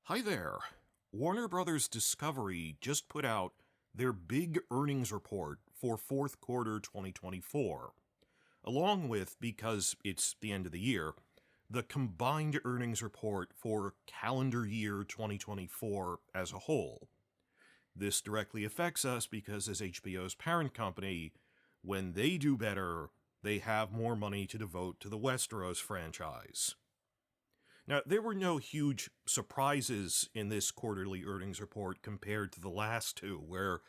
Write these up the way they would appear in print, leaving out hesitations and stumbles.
Hi there. Warner Brothers Discovery just put out their big earnings report for fourth quarter 2024, along with, because it's the end of the year, the combined earnings report for calendar year 2024 as a whole. This directly affects us because, as HBO's parent company, when they do better, they have more money to devote to the Westeros franchise. Now, there were no huge surprises in this quarterly earnings report compared to the last two, where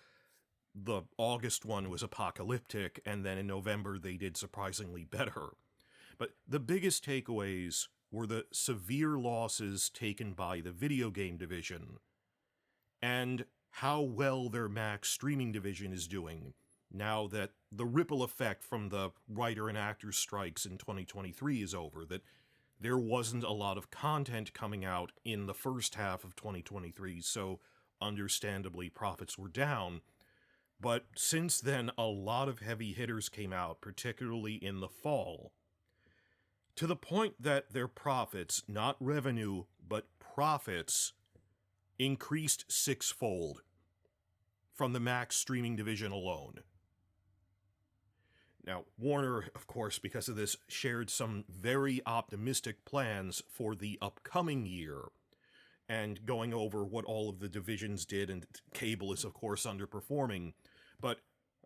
the August one was apocalyptic, and then in November they did surprisingly better. But the biggest takeaways were the severe losses taken by the video game division, and how well their Max streaming division is doing, now that the ripple effect from the writer and actor strikes in 2023 is over, that there wasn't a lot of content coming out in the first half of 2023, so understandably profits were down. But since then, a lot of heavy hitters came out, particularly in the fall, to the point that their profits, not revenue, but profits, increased sixfold from the Max streaming division alone. Now, Warner, of course, because of this, shared some very optimistic plans for the upcoming year, and going over what all of the divisions did, and cable is, of course, underperforming, but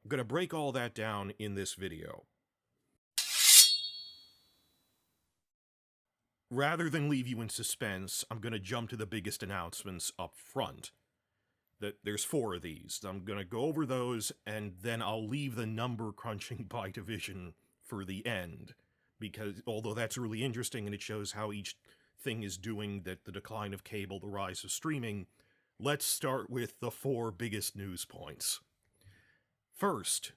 I'm going to break all that down in this video. Rather than leave you in suspense, I'm going to jump to the biggest announcements up front. There's four of these. I'm going to go over those, and then I'll leave the number crunching by division for the end, because although that's really interesting and it shows how each thing is doing, that the decline of cable, the rise of streaming, let's start with the four biggest news points. First,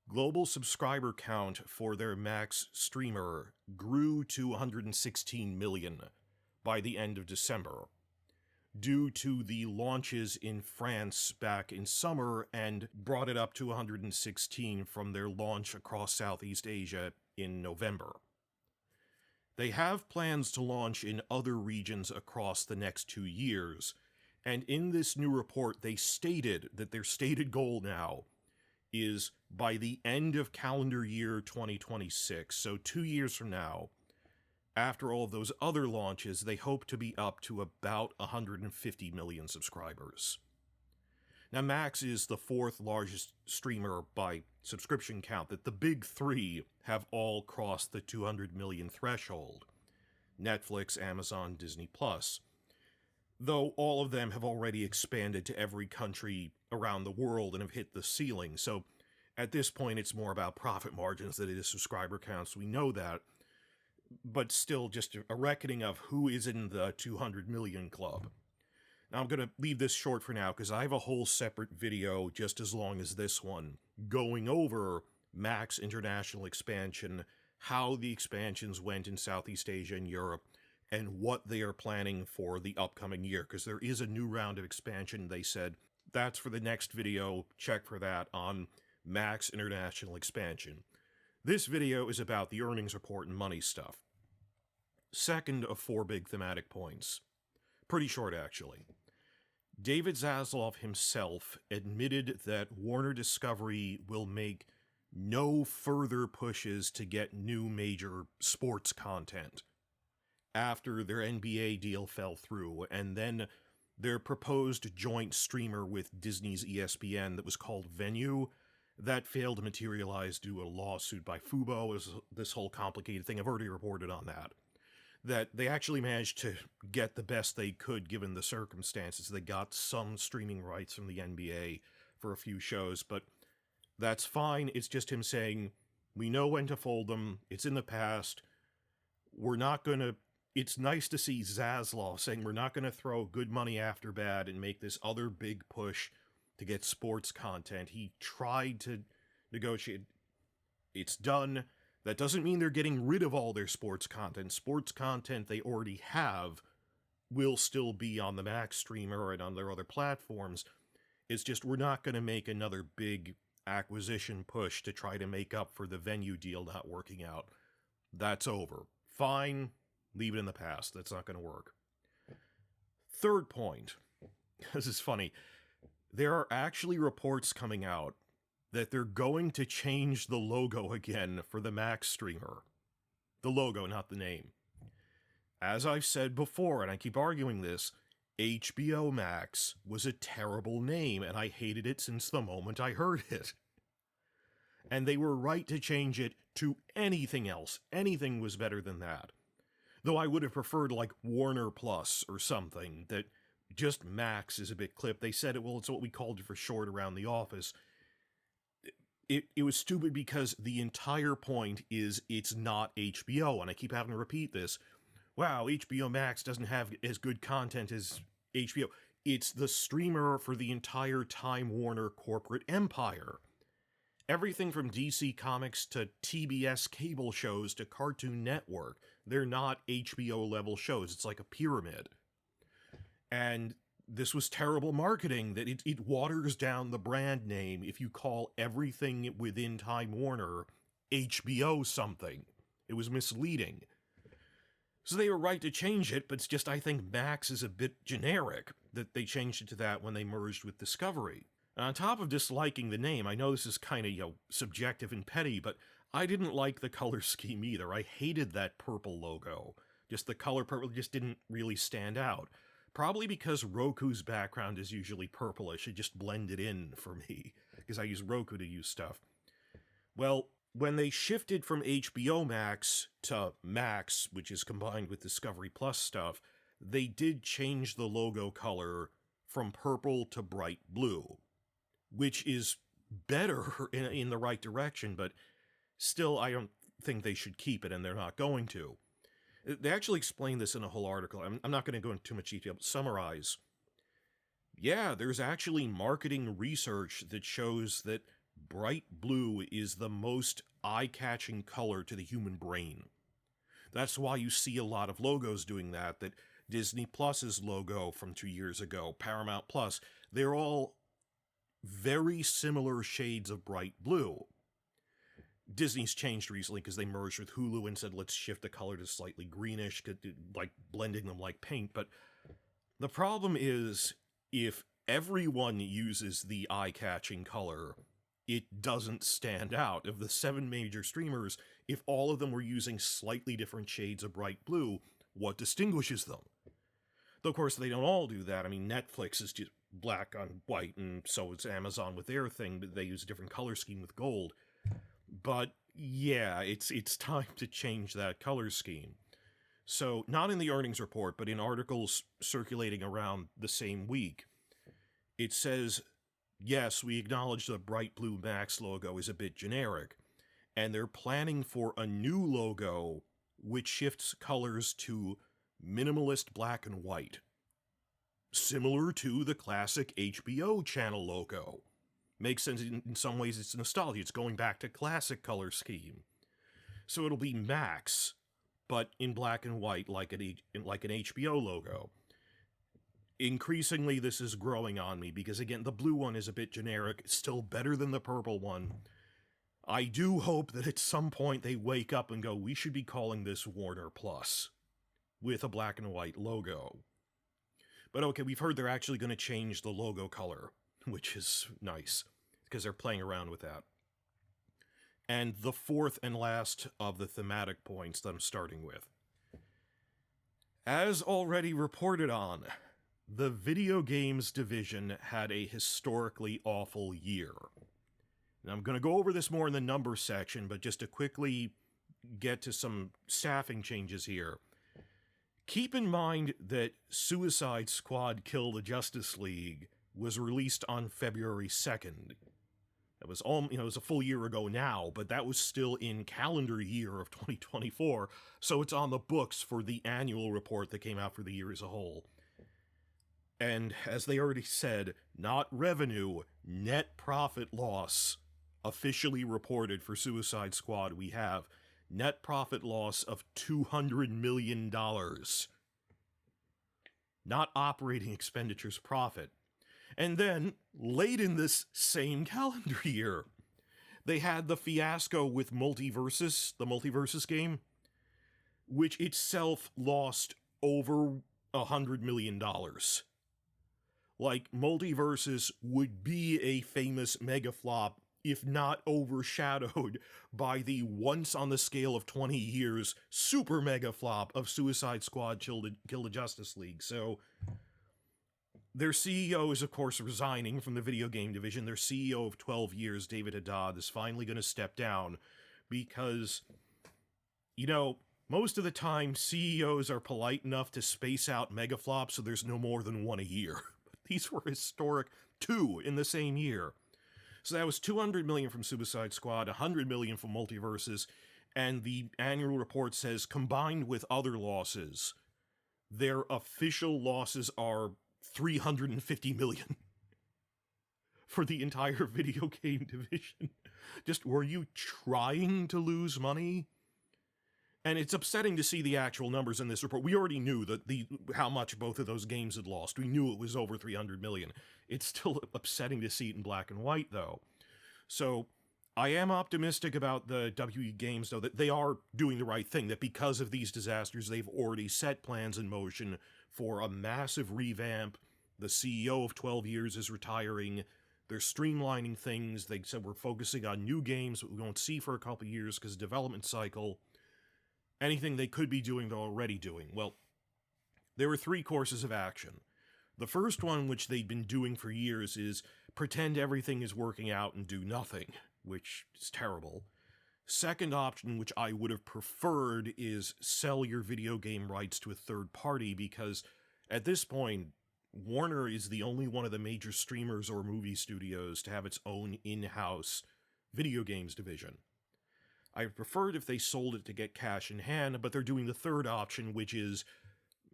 global subscriber count for their Max streamer grew to 116 million by the end of December, due to the launches in France back in summer, and brought it up to 116 from their launch across Southeast Asia in November. They have plans to launch in other regions across the next 2 years, and in this new report they stated that their stated goal now is by the end of calendar year 2026, so 2 years from now, after all of those other launches, they hope to be up to about 150 million subscribers. Now, Max is the fourth largest streamer by subscription count, that the big three have all crossed the 200 million threshold: Netflix, Amazon, Disney+. Though all of them have already expanded to every country around the world and have hit the ceiling, so at this point it's more about profit margins than it is subscriber counts, we know that. But still just a reckoning of who is in the 200 million club. Now, I'm going to leave this short for now because I have a whole separate video just as long as this one going over Max international expansion, how the expansions went in Southeast Asia and Europe, and what they are planning for the upcoming year, because there is a new round of expansion. They said that's for the next video. Check for that on Max international expansion. This video is about the earnings report and money stuff. Second of four big thematic points. Pretty short, actually. David Zaslav himself admitted that Warner Discovery will make no further pushes to get new major sports content after their NBA deal fell through, and then their proposed joint streamer with Disney's ESPN that was called Venue, that failed to materialize due to a lawsuit by Fubo. It was this whole complicated thing. I've already reported on that. That they actually managed to get the best they could given the circumstances. They got some streaming rights from the NBA for a few shows, but that's fine. It's just him saying, we know when to fold them. It's in the past. We're not going to... It's nice to see Zaslav saying we're not going to throw good money after bad and make this other big push to get sports content. He tried to negotiate. It's done. That doesn't mean they're getting rid of all their sports content. Sports content they already have will still be on the Max streamer and on their other platforms. It's just we're not going to make another big acquisition push to try to make up for the Venue deal not working out. That's over. Fine. Leave it in the past. That's not going to work. Third point. This is funny. There are actually reports coming out that they're going to change the logo again for the Max streamer. The logo, not the name. As I've said before, and I keep arguing this, HBO Max was a terrible name, and I hated it since the moment I heard it. And they were right to change it to anything else. Anything was better than that. Though I would have preferred, like, Warner Plus or something, that just Max is a bit clipped. They said, well, it's what we called it for short around the office. It was stupid because the entire point is it's not HBO, and I keep having to repeat this. Wow, HBO Max doesn't have as good content as HBO. It's the streamer for the entire Time Warner corporate empire. Everything from DC Comics to TBS cable shows to Cartoon Network, they're not HBO-level shows. It's like a pyramid. And this was terrible marketing, that it waters down the brand name if you call everything within Time Warner HBO something. It was misleading. So they were right to change it, but it's just I think Max is a bit generic, that they changed it to that when they merged with Discovery. And on top of disliking the name, I know this is kind of, subjective and petty, but I didn't like the color scheme either. I hated that purple logo. Just the color purple just didn't really stand out. Probably because Roku's background is usually purplish. It just blended in for me, because I use Roku to use stuff. Well, when they shifted from HBO Max to Max, which is combined with Discovery Plus stuff, they did change the logo color from purple to bright blue, which is better in the right direction, but still I don't think they should keep it, and they're not going to. They actually explain this in a whole article. I'm not going to go into too much detail, but summarize. Yeah, there's actually marketing research that shows that bright blue is the most eye-catching color to the human brain. That's why you see a lot of logos doing that Disney Plus's logo from 2 years ago, Paramount Plus, they're all very similar shades of bright blue. Disney's changed recently because they merged with Hulu and said, let's shift the color to slightly greenish, like blending them like paint. But the problem is, if everyone uses the eye-catching color, it doesn't stand out. Of the 7 major streamers, if all of them were using slightly different shades of bright blue, what distinguishes them? Though, of course, they don't all do that. I mean, Netflix is just black on white, and so is Amazon with their thing, but they use a different color scheme with gold. But yeah, it's time to change that color scheme. So, not in the earnings report, but in articles circulating around the same week, it says, yes, we acknowledge the bright blue Max logo is a bit generic, and they're planning for a new logo which shifts colors to minimalist black and white, similar to the classic HBO channel logo. Makes sense in some ways. It's nostalgia. It's going back to classic color scheme. So it'll be Max, but in black and white, like an HBO logo. Increasingly, this is growing on me, because again, the blue one is a bit generic. It's still better than the purple one. I do hope that at some point they wake up and go, we should be calling this Warner Plus, with a black and white logo. But okay, we've heard they're actually going to change the logo color, which is nice, because they're playing around with that. And the fourth and last of the thematic points that I'm starting with. As already reported on, the video games division had a historically awful year. And I'm going to go over this more in the numbers section, but just to quickly get to some staffing changes here. Keep in mind that Suicide Squad Kill the Justice League was released on February 2nd. It was it was a full year ago now, but that was still in calendar year of 2024, so it's on the books for the annual report that came out for the year as a whole. And as they already said, not revenue, net profit loss officially reported for Suicide Squad. We have net profit loss of $200 million. Not operating expenditures profit. And then, late in this same calendar year, they had the fiasco with the Multiversus game, which itself lost over $100 million. Like, Multiverses would be a famous mega flop if not overshadowed by the once on the scale of 20 years super mega flop of Suicide Squad Kill the Justice League. So, their CEO is, of course, resigning from the video game division. Their CEO of 12 years, David Haddad, is finally going to step down because, you know, most of the time CEOs are polite enough to space out megaflops so there's no more than one a year. These were historic 2 in the same year. So that was $200 million from Suicide Squad, $100 million from Multiverses, and the annual report says combined with other losses, their official losses are $350 million for the entire video game division. Just, were you trying to lose money? And it's upsetting to see the actual numbers in this report. We already knew that how much both of those games had lost. We knew it was over $300 million. It's still upsetting to see it in black and white, though. So, I am optimistic about the WB Games, though, that they are doing the right thing, that because of these disasters, they've already set plans in motion for a massive revamp. The CEO of 12 years is retiring. They're streamlining things. They said we're focusing on new games that we won't see for a couple years because of development cycle. Anything they could be doing, they're already doing. Well, there were 3 courses of action. The first one, which they've been doing for years, is pretend everything is working out and do nothing, which is terrible. Second option, which I would have preferred, is sell your video game rights to a third party, because at this point, Warner is the only one of the major streamers or movie studios to have its own in-house video games division. I preferred if they sold it to get cash in hand, but they're doing the third option, which is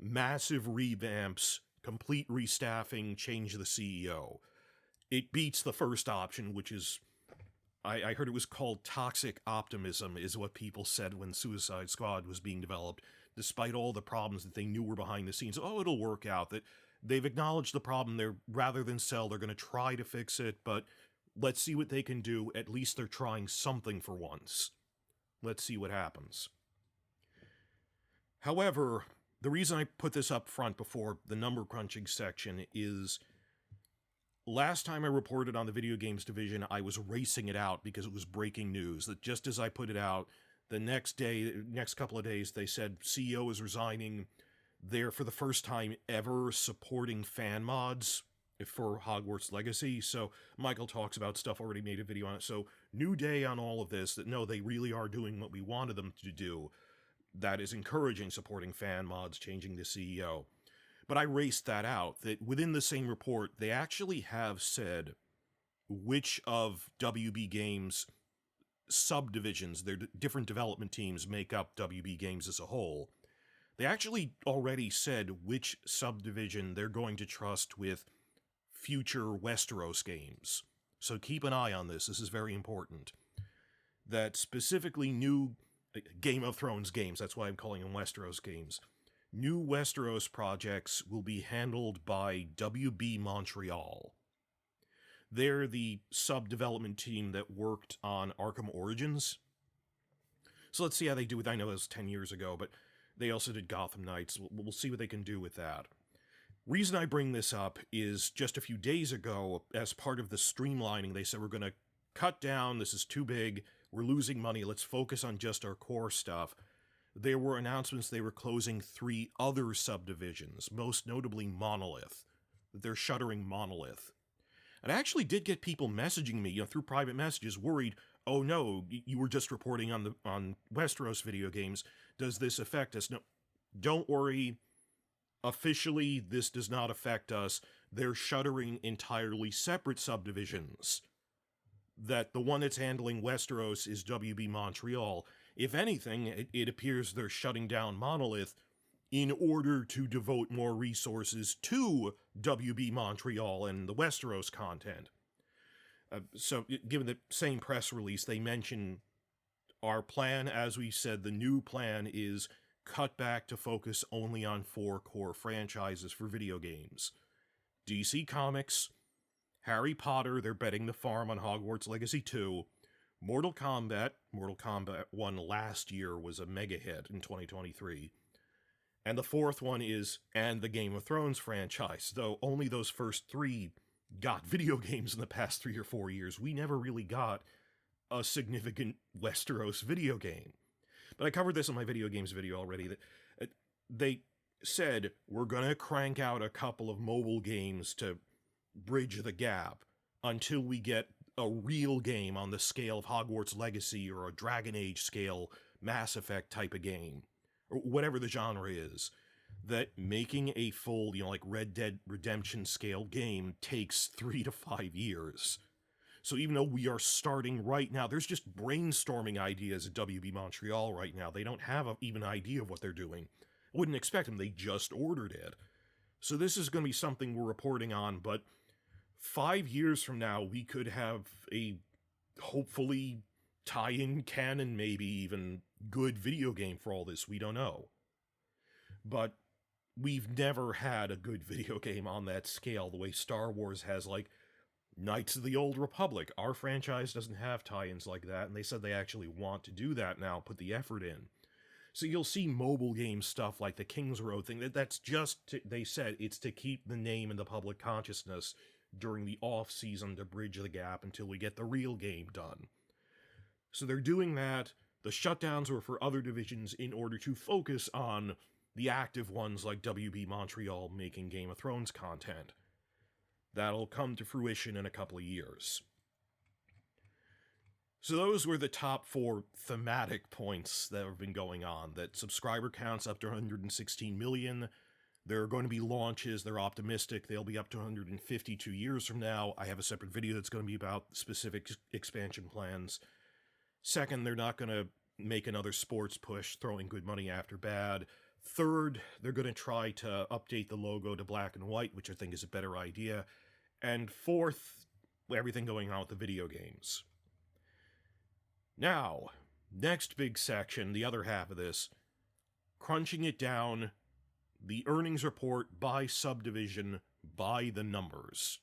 massive revamps, complete restaffing, change the CEO. It beats the first option, which is, I heard it was called toxic optimism, is what people said when Suicide Squad was being developed, despite all the problems that they knew were behind the scenes. Oh, it'll work out, that they've acknowledged the problem, rather than sell, they're going to try to fix it, but let's see what they can do. At least they're trying something for once. Let's see what happens. However, the reason I put this up front before the number crunching section is last time I reported on the video games division, I was racing it out because it was breaking news that just as I put it out, the next couple of days, they said CEO is resigning. They're, for the first time ever, supporting fan mods for Hogwarts Legacy. So Michael talks about stuff, already made a video on it. So new day on all of this, that no, they really are doing what we wanted them to do. That is encouraging, supporting fan mods, changing the CEO. But I raced that out, that within the same report, they actually have said which of WB Games' subdivisions, their different development teams, make up WB Games as a whole. They actually already said which subdivision they're going to trust with future Westeros games. So keep an eye on this. This is very important. That specifically new Game of Thrones games, that's why I'm calling them Westeros games, new Westeros projects will be handled by WB Montreal. They're the sub-development team that worked on Arkham Origins. So let's see how they do with, I know it was 10 years ago, but they also did Gotham Knights. We'll see what they can do with that. Reason I bring this up is just a few days ago, as part of the streamlining, they said we're going to cut down, this is too big, we're losing money, let's focus on just our core stuff. There were announcements they were closing 3 other subdivisions, most notably Monolith. They're shuttering Monolith. And I actually did get people messaging me, through private messages, worried, oh no, you were just reporting on Westeros video games, does this affect us? No, don't worry. Officially, this does not affect us. They're shuttering entirely separate subdivisions. That the one that's handling Westeros is WB Montreal. If anything, it appears they're shutting down Monolith in order to devote more resources to WB Montreal and the Westeros content. So, given the same press release, they mention our plan, as we said, the new plan is cut back to focus only on 4 core franchises for video games. DC Comics, Harry Potter, they're betting the farm on Hogwarts Legacy 2, Mortal Kombat 1 last year was a mega hit in 2023, And the fourth one is, and the Game of Thrones franchise, though only those first three got video games in the past 3 or 4 years. We never really got a significant Westeros video game. But I covered this in my video games video already, that they said, we're gonna crank out a couple of mobile games to bridge the gap until we get a real game on the scale of Hogwarts Legacy or a Dragon Age scale Mass Effect type of game, or whatever the genre is. That making a full, like Red Dead Redemption scale game takes 3 to 5 years. So even though we are starting right now, there's just brainstorming ideas at WB Montreal right now. They don't have even an idea of what they're doing. I wouldn't expect them, they just ordered it. So this is going to be something we're reporting on, but 5 years from now, we could have a, hopefully, tie-in canon, maybe even good video game for all this. We don't know. But we've never had a good video game on that scale, the way Star Wars has, like, Knights of the Old Republic. Our franchise doesn't have tie-ins like that, and they said they actually want to do that now, put the effort in. So you'll see mobile game stuff like the King's Road thing. That's just, they said, it's to keep the name in the public consciousness during the off-season to bridge the gap until we get the real game done. So they're doing that. The shutdowns were for other divisions in order to focus on the active ones like WB Montreal making Game of Thrones content. That'll come to fruition in a couple of years. So those were the top 4 thematic points that have been going on. That subscriber counts up to 116 million. There are going to be launches. They're optimistic. They'll be up to 152 years from now. I have a separate video that's going to be about specific expansion plans. Second, they're not going to make another sports push, throwing good money after bad. Third, they're going to try to update the logo to black and white, which I think is a better idea. And fourth, everything going on with the video games. Now, next big section, the other half of this, crunching it down, the earnings report by subdivision, by the numbers.